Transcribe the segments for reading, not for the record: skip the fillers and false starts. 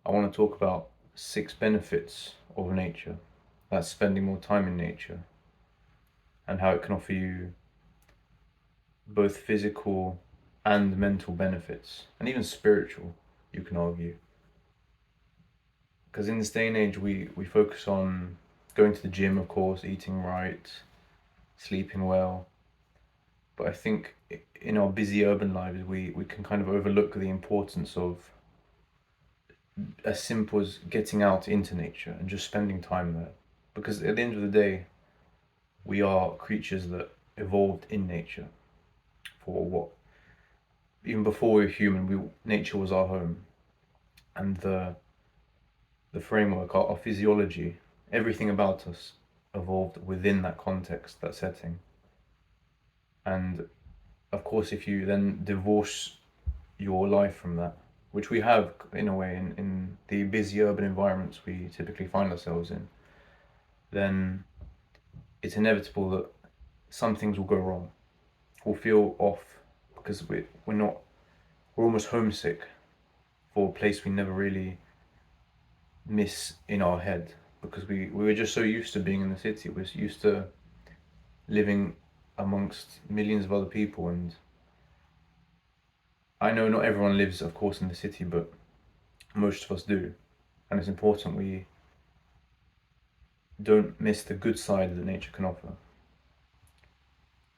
I want to talk about 6 benefits of nature. That's spending more time in nature and how it can offer you both physical and mental benefits, and even spiritual, you can argue. Because in this day and age, we focus on going to the gym, of course, eating right, sleeping well. But I think in our busy urban lives, we can kind of overlook the importance of as simple as getting out into nature and just spending time there. Because at the end of the day, we are creatures that evolved in nature for what even before we were human, nature was our home, and the framework, our physiology, everything about us evolved within that context, that setting. And of course, if you then divorce your life from that, which we have in a way in the busy urban environments we typically find ourselves in, then it's inevitable that some things will go wrong. We'll feel off because we're almost homesick for a place we never really miss in our head because we were just so used to being in the city. We're used to living amongst millions of other people, and I know not everyone lives, of course, in the city, but most of us do, and it's important we don't miss the good side that nature can offer.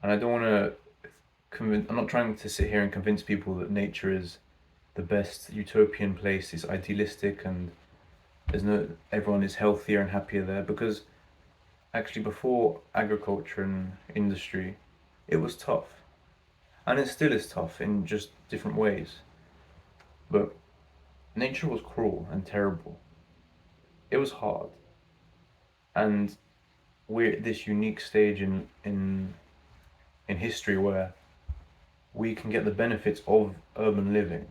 And I don't want to I'm not trying to sit here and convince people that nature is the best utopian place, is idealistic, and everyone is healthier and happier there, because actually before agriculture and industry, it was tough, and it still is tough in just different ways. But nature was cruel and terrible. It was hard, and we're at this unique stage in history where we can get the benefits of urban living,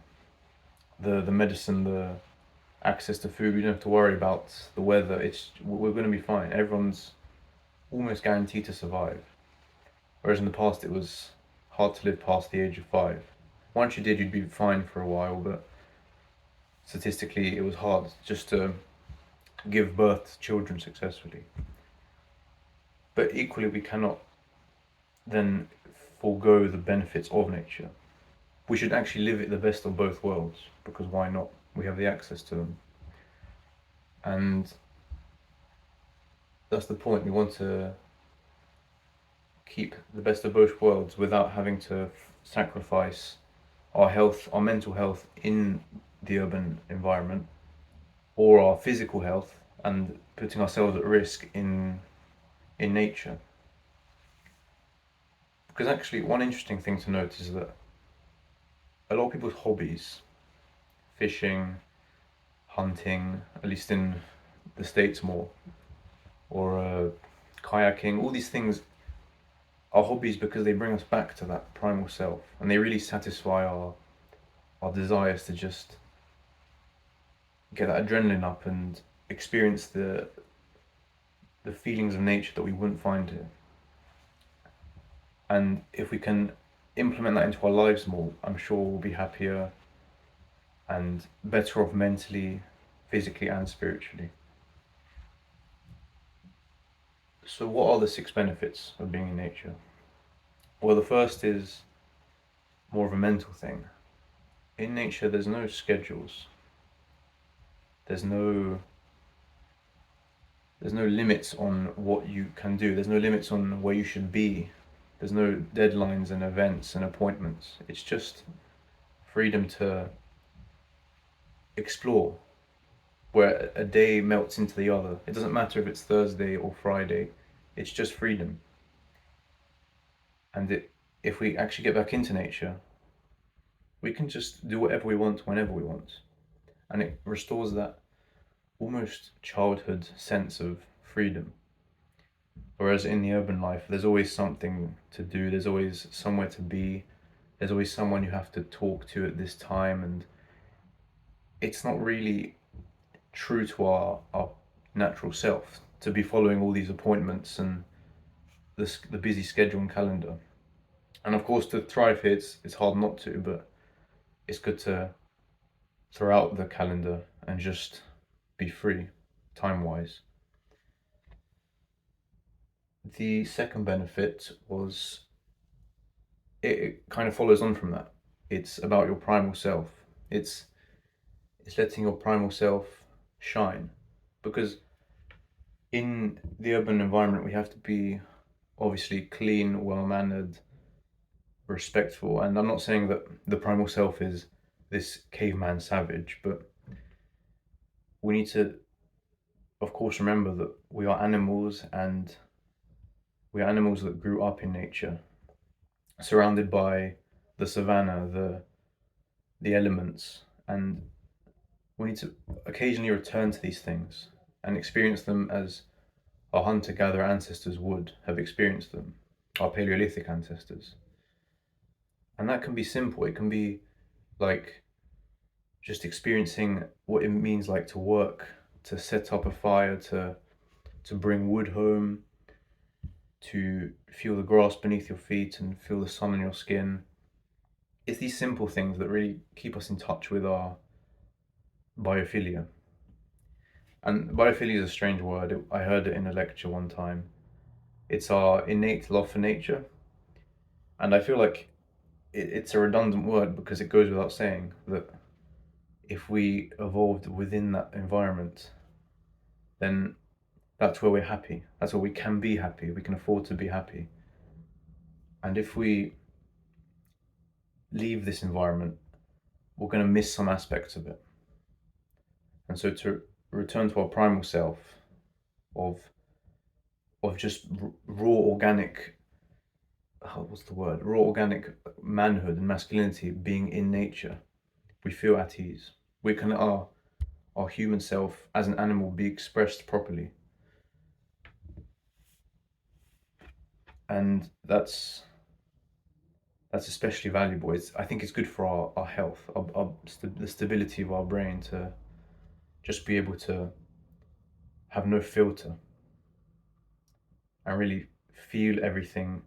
the medicine, the access to food. We don't have to worry about the weather. We're going to be fine. Everyone's almost guaranteed to survive. Whereas in the past, it was hard to live past the age of 5. Once you did, you'd be fine for a while, but statistically, it was hard just to give birth to children successfully. But equally, we cannot then forego the benefits of nature. We should actually live it the best of both worlds, because why not? We have the access to them. And that's the point. We want to keep the best of both worlds without having to sacrifice our health, our mental health in the urban environment, or our physical health and putting ourselves at risk in nature. Because actually, one interesting thing to note is that a lot of people's hobbies, fishing, hunting, at least in the States more, or kayaking, all these things are hobbies because they bring us back to that primal self, and they really satisfy our desires to just get that adrenaline up and experience the feelings of nature that we wouldn't find here. And if we can implement that into our lives more, I'm sure we'll be happier and better off mentally, physically, and spiritually. So, what are the 6 benefits of being in nature? Well, the first is more of a mental thing. In nature, there's no schedules. There's no there's no limits on what you can do. There's no limits on where you should be. There's no deadlines and events and appointments. It's just freedom to explore where a day melts into the other. It doesn't matter if it's Thursday or Friday. It's just freedom. And if we actually get back into nature, we can just do whatever we want whenever we want. And it restores that almost childhood sense of freedom. Whereas in the urban life, there's always something to do, there's always somewhere to be, there's always someone you have to talk to at this time, and it's not really true to our natural self to be following all these appointments and the busy schedule and calendar. And of course, to thrive here, it's hard not to, but it's good to throughout the calendar and just be free, time wise. The second benefit was it kind of follows on from that. It's about your primal self. It's it's letting your primal self shine. Because in the urban environment we have to be obviously clean, well mannered, respectful. And I'm not saying that the primal self is this caveman savage, but we need to of course remember that we are animals, and we are animals that grew up in nature, surrounded by the savannah, the elements, and we need to occasionally return to these things and experience them as our hunter-gatherer ancestors would have experienced them, our Paleolithic ancestors. And that can be simple. It can be like just experiencing what it means like to work, to set up a fire, to bring wood home, to feel the grass beneath your feet and feel the sun on your skin. It's these simple things that really keep us in touch with our biophilia. And biophilia is a strange word. I heard it in a lecture one time. It's our innate love for nature. And I feel like it's a redundant word because it goes without saying that if we evolved within that environment, then that's where we're happy. That's where we can be happy. We can afford to be happy. And if we leave this environment, we're going to miss some aspects of it. And so to return to our primal self of just raw organic, what's the word? Raw organic manhood and masculinity being in nature, we feel at ease. We can our human self as an animal be expressed properly. And that's especially valuable. I think it's good for our health, the stability of our brain, to just be able to have no filter and really feel everything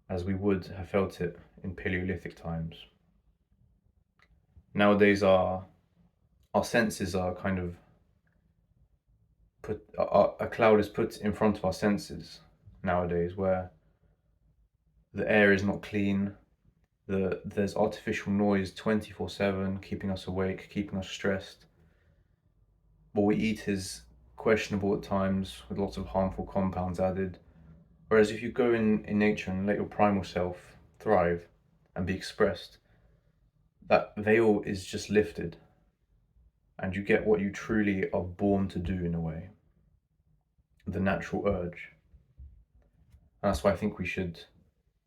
as we would have felt it in Paleolithic times. Nowadays, our senses are kind of a cloud is put in front of our senses nowadays, where the air is not clean. There's artificial noise 24/7, keeping us awake, keeping us stressed. What we eat is questionable at times, with lots of harmful compounds added. Whereas if you go in nature and let your primal self thrive and be expressed, that veil is just lifted, and you get what you truly are born to do in a way, the natural urge. And that's why I think we should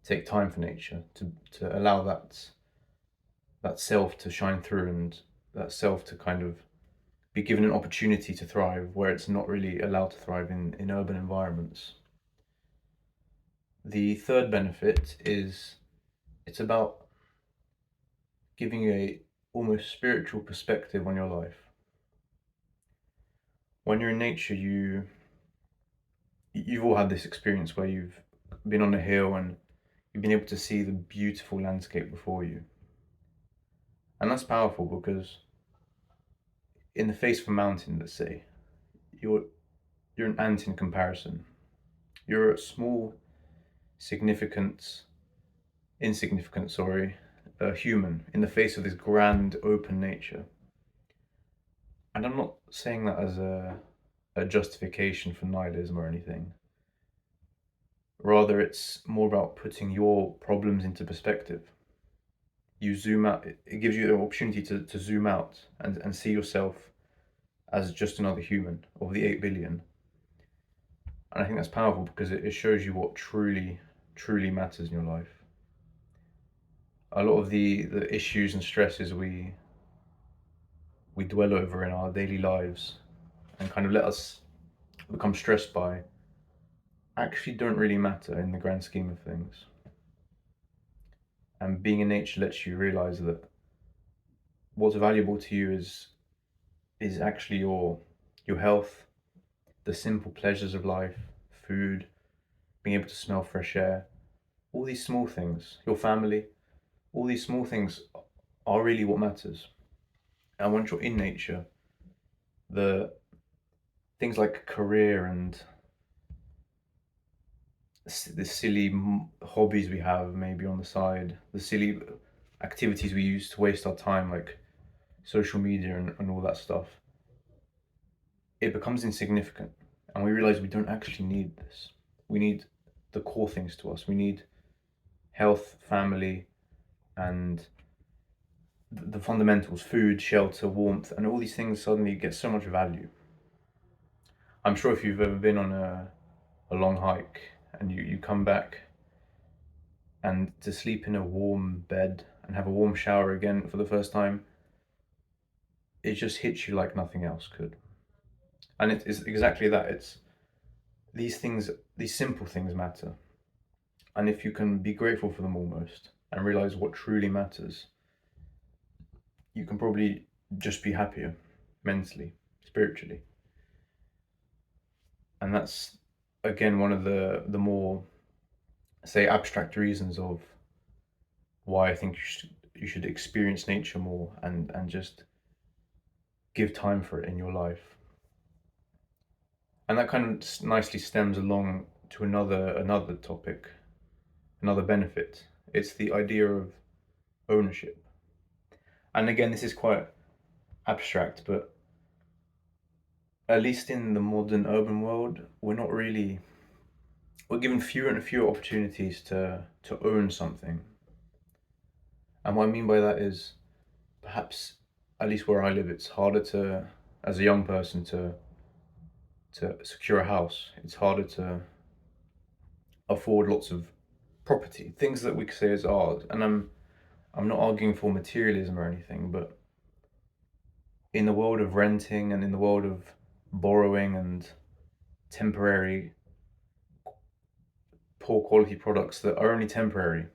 take time for nature to allow that self to shine through, and that self to kind of be given an opportunity to thrive where it's not really allowed to thrive in urban environments. The third benefit is it's about giving you a almost spiritual perspective on your life. When you're in nature, you've all had this experience where you've been on a hill and you've been able to see the beautiful landscape before you. And that's powerful because in the face of a mountain, let's say, you're an ant in comparison. You're a small, insignificant, human in the face of this grand open nature. And I'm not saying that as a justification for nihilism or anything. Rather, it's more about putting your problems into perspective. You zoom out, it gives you the opportunity to zoom out and see yourself as just another human of the 8 billion. And I think that's powerful because it shows you what truly matters in your life. A lot of the issues and stresses we dwell over in our daily lives and kind of let us become stressed by actually don't really matter in the grand scheme of things. And being in nature lets you realize that what's valuable to you is actually your health, the simple pleasures of life, food, being able to smell fresh air, all these small things, your family, all these small things are really what matters. And once you're in nature, the things like career and the silly hobbies we have maybe on the side, the silly activities we use to waste our time, like social media and all that stuff, it becomes insignificant. And we realize we don't actually need this. We need the core things to us. We need health, family, and the fundamentals: food, shelter, warmth, and all these things suddenly get so much value. I'm sure if you've ever been on a long hike and you come back, and to sleep in a warm bed and have a warm shower again for the first time, it just hits you like nothing else could. And it's exactly that. It's these things, these simple things matter. And if you can be grateful for them almost and realize what truly matters, you can probably just be happier mentally, spiritually. And that's again one of the more, say, abstract reasons of why I think you should experience nature more and just give time for it in your life. And that kind of nicely stems along to another topic, another benefit. It's the idea of ownership. And again, this is quite abstract, but at least in the modern urban world, we're given fewer and fewer opportunities to own something. And what I mean by that is perhaps, at least where I live, it's harder to, as a young person, to secure a house. It's harder to afford lots of property, things that we could say is art. And I'm not arguing for materialism or anything, but in the world of renting and in the world of borrowing and temporary poor quality products that are only temporary,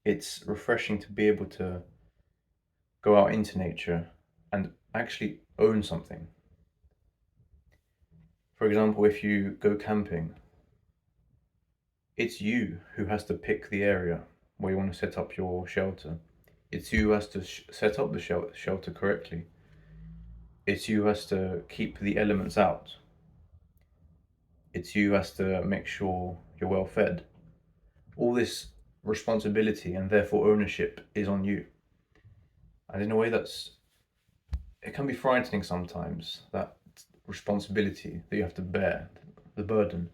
it's refreshing to be able to go out into nature and actually own something. For example, if you go camping, it's you who has to pick the area where you want to set up your shelter. It's you who has to set up the shelter correctly. It's you who has to keep the elements out. It's you who has to make sure you're well fed. All this responsibility and therefore ownership is on you. And in a way, it can be frightening sometimes, that responsibility that you have to bear, the burden.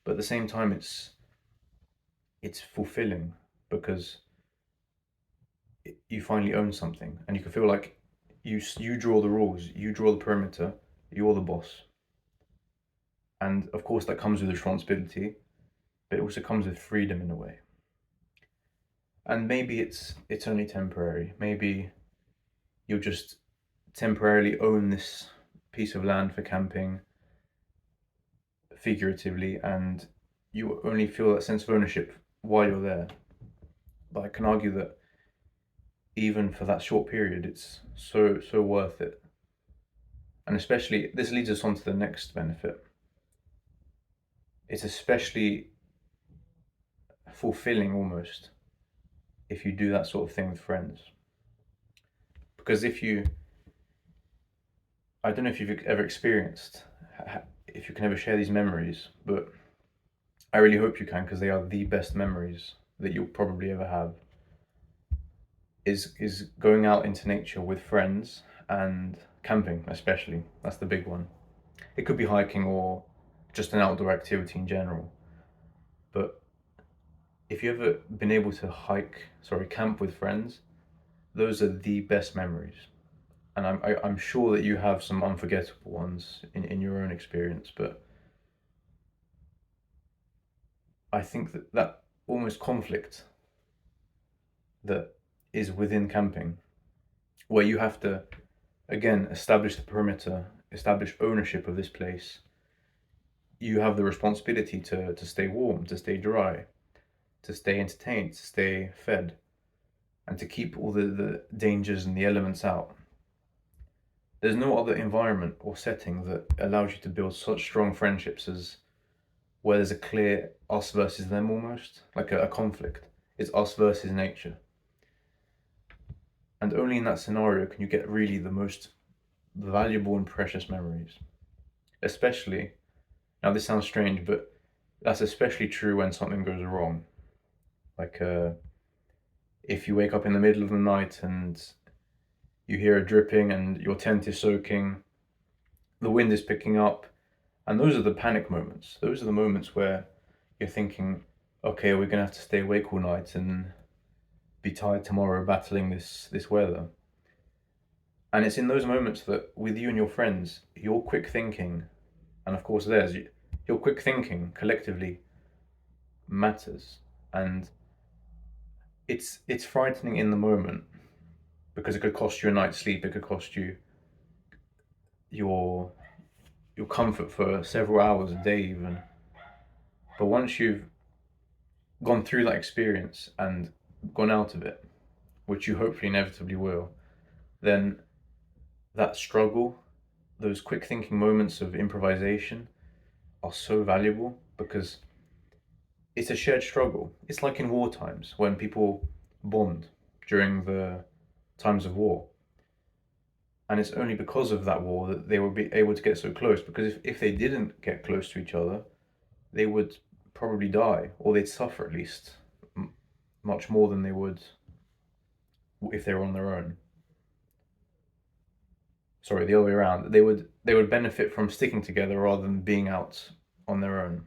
But at the same time, it's fulfilling because you finally own something, and you can feel like you draw the rules, you draw the perimeter, you're the boss. And of course, that comes with responsibility, but it also comes with freedom in a way. And maybe it's only temporary. Maybe you'll just temporarily own this piece of land for camping, figuratively, and you only feel that sense of ownership while you're there. But I can argue that even for that short period, it's so worth it. And especially, this leads us on to the next benefit. It's especially fulfilling almost if you do that sort of thing with friends. Because I don't know if you've ever experienced, if you can ever share these memories, but I really hope you can, because they are the best memories that you'll probably ever have. Is going out into nature with friends and camping, especially. That's the big one. It could be hiking or just an outdoor activity in general. But if you've ever been able to camp with friends, those are the best memories. And I'm sure that you have some unforgettable ones in your own experience, but I think that almost conflict that is within camping, where you have to, again, establish the perimeter, establish ownership of this place. You have the responsibility to stay warm, to stay dry, to stay entertained, to stay fed, and to keep all the dangers and the elements out. There's no other environment or setting that allows you to build such strong friendships as where there's a clear us versus them, almost like a conflict. It's us versus nature. And only in that scenario can you get really the most valuable and precious memories. Especially, now this sounds strange, but that's especially true when something goes wrong. Like if you wake up in the middle of the night and you hear a dripping and your tent is soaking, the wind is picking up, and those are the panic moments. Those are the moments where you're thinking, okay, we're gonna have to stay awake all night and be tired tomorrow battling this weather. And it's in those moments that with you and your friends, your quick thinking, and of course theirs, your quick thinking collectively matters. And it's frightening in the moment because it could cost you a night's sleep, it could cost you your your comfort for several hours a day even. But once you've gone through that experience and gone out of it, which you hopefully inevitably will, then that struggle, those quick thinking moments of improvisation are so valuable because it's a shared struggle. It's like in war times when people bond during the times of war. And it's only because of that war that they will be able to get so close. Because if they didn't get close to each other, they would probably die, or they'd suffer at least much more than they would if they were on their own. Sorry, the other way around. They would benefit from sticking together rather than being out on their own.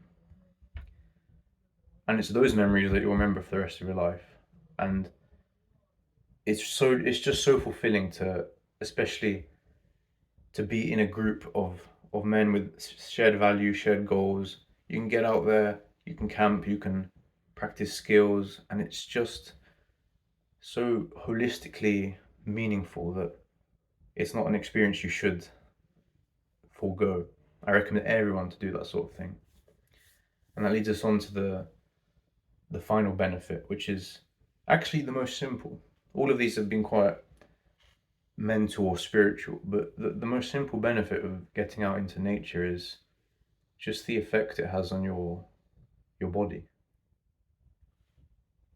And it's those memories that you'll remember for the rest of your life. And it's just so fulfilling to, especially to be in a group of men with shared values, shared goals. You can get out there, you can camp, you can practice skills, and it's just so holistically meaningful that it's not an experience you should forego. I recommend everyone to do that sort of thing. And that leads us on to the final benefit, which is actually the most simple. All of these have been quite mental or spiritual, but the most simple benefit of getting out into nature is just the effect it has on your body.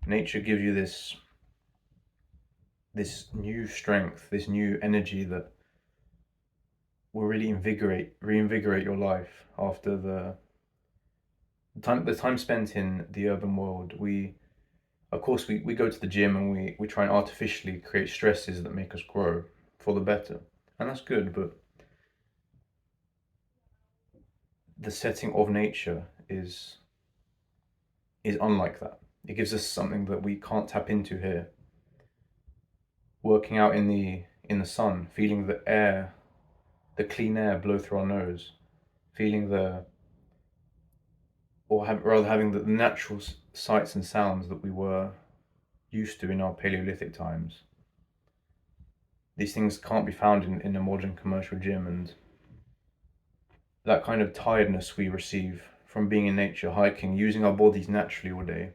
Nature gives you this new strength, this new energy that will really reinvigorate your life after the time spent in the urban world. We of course we go to the gym and we try and artificially create stresses that make us grow for the better. And that's good, but the setting of nature is unlike that. It gives us something that we can't tap into here. Working out in the sun, feeling the air, the clean air blow through our nose, feeling rather having the natural sights and sounds that we were used to in our Paleolithic times. These things can't be found in a modern commercial gym, and that kind of tiredness we receive from being in nature, hiking, using our bodies naturally all day,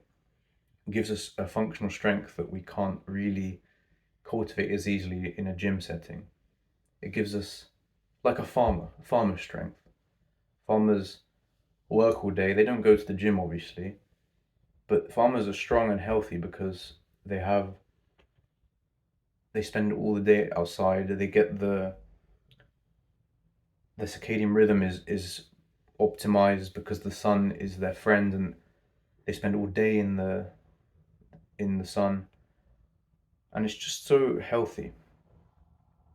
gives us a functional strength that we can't really cultivate as easily in a gym setting. It gives us like a farmer's strength. Farmers work all day. They don't go to the gym, obviously, but farmers are strong and healthy because they spend all the day outside. They get the circadian rhythm is optimized because the sun is their friend, and they spend all day in the sun, and it's just so healthy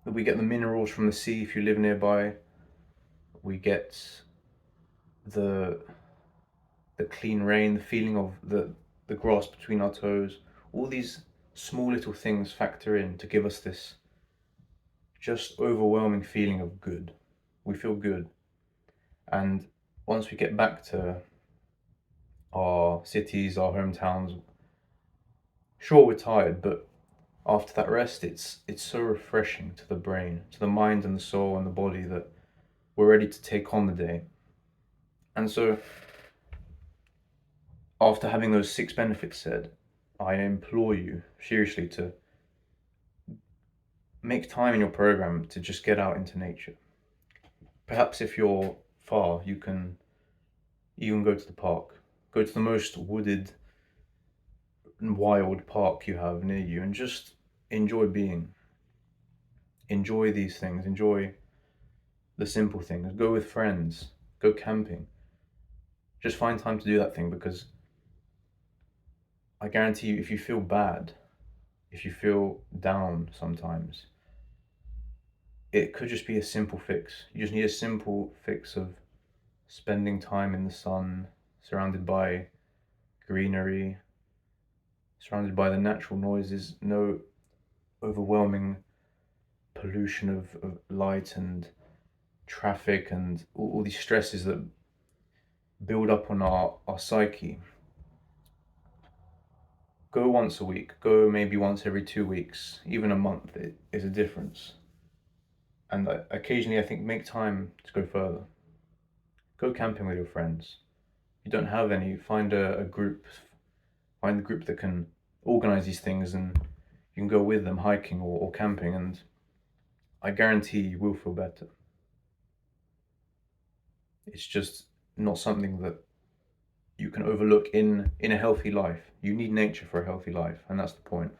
that we get the minerals from the sea if you live nearby. We get the the clean rain, the feeling of the grass between our toes. All these small little things factor in to give us this just overwhelming feeling of good. We feel good. And once we get back to our cities, our hometowns, sure we're tired, but after that rest it's so refreshing to the brain, to the mind and the soul and the body that we're ready to take on the day. And so after having those 6 benefits said, I implore you seriously to make time in your program to just get out into nature. Perhaps if you're far, you can even go to the park. Go to the most wooded and wild park you have near you and just enjoy being. Enjoy these things. Enjoy the simple things. Go with friends. Go camping. Just find time to do that thing, because I guarantee you, if you feel bad, if you feel down sometimes, it could just be a simple fix. You just need a simple fix of spending time in the sun, surrounded by greenery, surrounded by the natural noises, no overwhelming pollution of light and traffic and all these stresses that build up on our psyche. Go once a week, go maybe once every 2 weeks, even a month, it is a difference. And occasionally, I think, make time to go further. Go camping with your friends. If you don't have any, find a group, find a group that can organize these things, and you can go with them hiking or camping, and I guarantee you will feel better. It's just not something that you can overlook in a healthy life. You need nature for a healthy life, and that's the point.